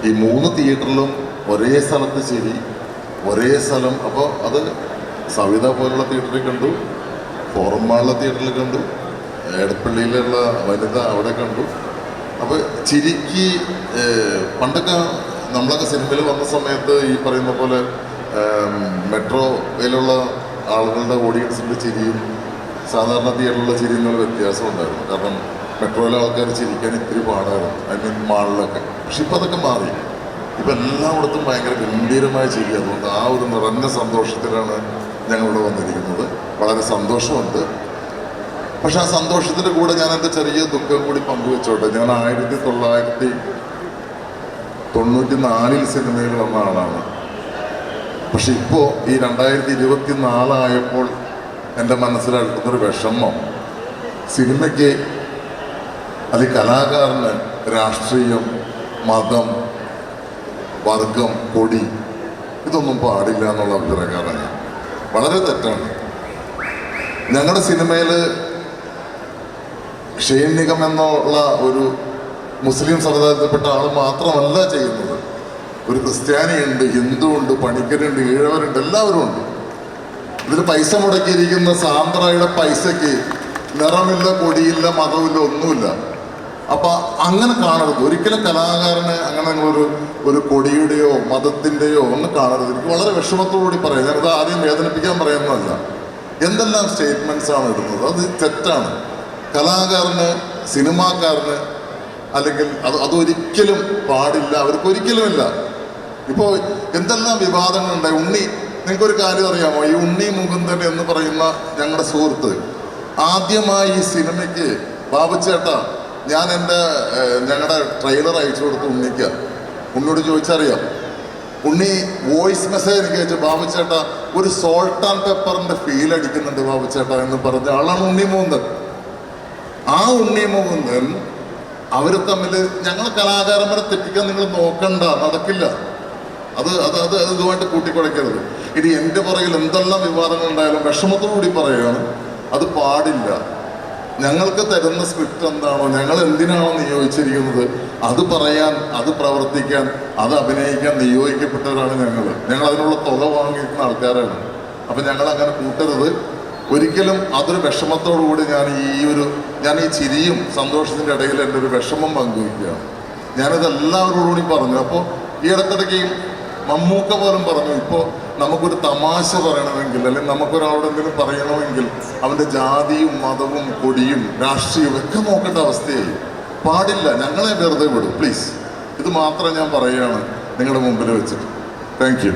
ഈ 3 തിയേറ്ററിലും ഒരേ സ്ഥലത്ത് ചിരി, ഒരേ സ്ഥലം. അപ്പോൾ അത് സവിത പോലുള്ള തിയേറ്ററിൽ കണ്ടു, ഫോറം മാളിലെ തിയേറ്ററിൽ കണ്ടു, എടപ്പള്ളിയിലുള്ള വനിത അവിടെ കണ്ടു. അപ്പോൾ ചിരിക്ക് പണ്ടൊക്കെ നമ്മളൊക്കെ സിനിമയിൽ വന്ന സമയത്ത് ഈ പറയുന്ന പോലെ മെട്രോയിലുള്ള ആളുകളുടെ ഓഡിയൻസിൻ്റെ ചിരിയും സാധാരണ തിയേറ്ററിലുള്ള ചിരിയും തമ്മിൽ വ്യത്യാസമുണ്ടായിരുന്നു. കാരണം മെട്രോയിലെ ആൾക്കാർ ചിരിക്കാൻ ഇത്തിരി പാടായിരുന്നു, ഐ മീൻ മാളിലൊക്കെ. പക്ഷെ ഇപ്പം അതൊക്കെ മാറി. ഇപ്പം എല്ലായിടത്തും ഭയങ്കര ഗംഭീരമായ ചിരി. അതുകൊണ്ട് ആ ഒരു നിറഞ്ഞ സന്തോഷത്തിലാണ് ഞങ്ങളിവിടെ വന്നിരിക്കുന്നത്. വളരെ സന്തോഷമുണ്ട്. പക്ഷെ ആ സന്തോഷത്തിൻ്റെ കൂടെ ഞാൻ എൻ്റെ ചെറിയ ദുഃഖം കൂടി പങ്കുവെച്ചോട്ടെ. ഞാൻ 1994 സിനിമയിൽ വന്ന ആളാണ്. പക്ഷെ ഇപ്പോൾ ഈ 2024 ആയപ്പോൾ എൻ്റെ മനസ്സിലെടുക്കുന്നൊരു വിഷമം, സിനിമയ്ക്ക് അല്ലെങ്കിൽ കലാകാരന് രാഷ്ട്രീയം, മതം, വർഗം, കൊടി ഇതൊന്നും പാടില്ല എന്നുള്ള അഭിപ്രായക്കാരാണ് ഞാൻ. വളരെ തെറ്റാണ്. ഞങ്ങളുടെ സിനിമയിൽ ഷെയ്ൻ നിഗം എന്നുള്ള ഒരു മുസ്ലിം സമുദായത്തിൽപ്പെട്ട ആൾ മാത്രമല്ല ചെയ്യുന്നത്. ഒരു ക്രിസ്ത്യാനിയുണ്ട്, ഹിന്ദുവുണ്ട്, പണിക്കരുണ്ട്, ഈഴവരുണ്ട്, എല്ലാവരും ഉണ്ട്. ഇതിൽ പൈസ മുടക്കിയിരിക്കുന്ന സാന്ദ്രയുടെ പൈസയ്ക്ക് നിറമില്ല, കൊടിയില്ല, മതമില്ല, ഒന്നുമില്ല. അപ്പം അങ്ങനെ കാണരുത് ഒരിക്കലും. കലാകാരന് അങ്ങനെ ഒരു കൊടിയുടെയോ മതത്തിൻ്റെയോ ഒന്നും കാണരുത്. എനിക്ക് വളരെ വിഷമത്തോടുകൂടി പറയാം. ഞാനത് ആരെയും വേദനിപ്പിക്കാൻ പറയുന്നതല്ല. എന്തെല്ലാം സ്റ്റേറ്റ്മെൻറ്റ്സാണ് ഇടുന്നത്, അത് തെറ്റാണ്. കലാകാരന്, സിനിമാക്കാരന് അല്ലെങ്കിൽ അതൊരിക്കലും പാടില്ല, അവർക്കൊരിക്കലുമില്ല. ഇപ്പോൾ എന്തെല്ലാം വിവാദങ്ങളുണ്ടായി. നിങ്ങൾക്കൊരു കാര്യം അറിയാമോ? ഈ ഉണ്ണി മുകുന്ദൻ എന്ന് പറയുന്ന ഞങ്ങളുടെ സുഹൃത്ത് ആദ്യമായി ഈ സിനിമയ്ക്ക് ബാബുച്ചേട്ടാ, ഞാൻ ഞങ്ങളുടെ ട്രെയിലർ അയച്ചു കൊടുത്ത് ഉണ്ണിയോട് ചോദിച്ചറിയാം. ഉണ്ണി വോയിസ് മെസ്സേജ് എനിക്ക് അയച്ചു, ബാബുച്ചേട്ടാ ഒരു സോൾട്ട് ആൻഡ് പെപ്പറിൻ്റെ ഫീൽ അടിക്കുന്നുണ്ട് ബാബുച്ചേട്ടാ എന്ന് പറഞ്ഞ ആളാണ് ഉണ്ണി മുകുന്ദൻ. ആ ഉണ്ണി മുകുന്ദൻ അവർ തമ്മിൽ ഞങ്ങൾ കലാകാരന്മാരെ തെറ്റിക്കാൻ നിങ്ങൾ നോക്കണ്ട, നടക്കില്ല. അത് ഇതുമായിട്ട് കൂട്ടിക്കുഴയ്ക്കരുത്. ഇനി എൻ്റെ പുറകിൽ എന്തെല്ലാം വിവാദങ്ങൾ ഉണ്ടായാലും വിഷമത്തോടുകൂടി പറയുകയാണ്, അത് പാടില്ല. ഞങ്ങൾക്ക് തരുന്ന സ്ക്രിപ്റ്റ് എന്താണോ, ഞങ്ങൾ എന്തിനാണോ നിയോഗിച്ചിരിക്കുന്നത് അത് പറയാൻ, അത് പ്രവർത്തിക്കാൻ, അത് അഭിനയിക്കാൻ നിയോഗിക്കപ്പെട്ടവരാണ് ഞങ്ങൾ അതിനുള്ള തുക വാങ്ങിയിരിക്കുന്ന ആൾക്കാരാണ്. അപ്പം ഞങ്ങൾ അങ്ങനെ കൂട്ടരുത് ഒരിക്കലും. അതൊരു വിഷമത്തോടുകൂടി ഞാൻ ഈ ചിരിയും സന്തോഷത്തിൻ്റെ ഇടയിൽ എൻ്റെ ഒരു വിഷമം പങ്കുവയ്ക്കുകയാണ്. ഞാനിതെല്ലാവരോടുകൂടി പറഞ്ഞു. അപ്പോൾ ഈ ഇടയ്ക്കിടയ്ക്ക് മമ്മൂക്ക പോലും പറഞ്ഞു, ഇപ്പോൾ നമുക്കൊരു തമാശ പറയണമെങ്കിൽ അല്ലെങ്കിൽ നമുക്കൊരാളോട് എന്തെങ്കിലും പറയണമെങ്കിൽ അവൻ്റെ ജാതിയും മതവും കൊടിയും രാഷ്ട്രീയവും ഒക്കെ നോക്കേണ്ട അവസ്ഥയായി. പാടില്ല. ഞങ്ങളെ വെറുതെ വിടും പ്ലീസ്. ഇത് മാത്രം ഞാൻ പറയുകയാണ് നിങ്ങളുടെ മുമ്പിൽ വെച്ചിട്ട്. Thank you.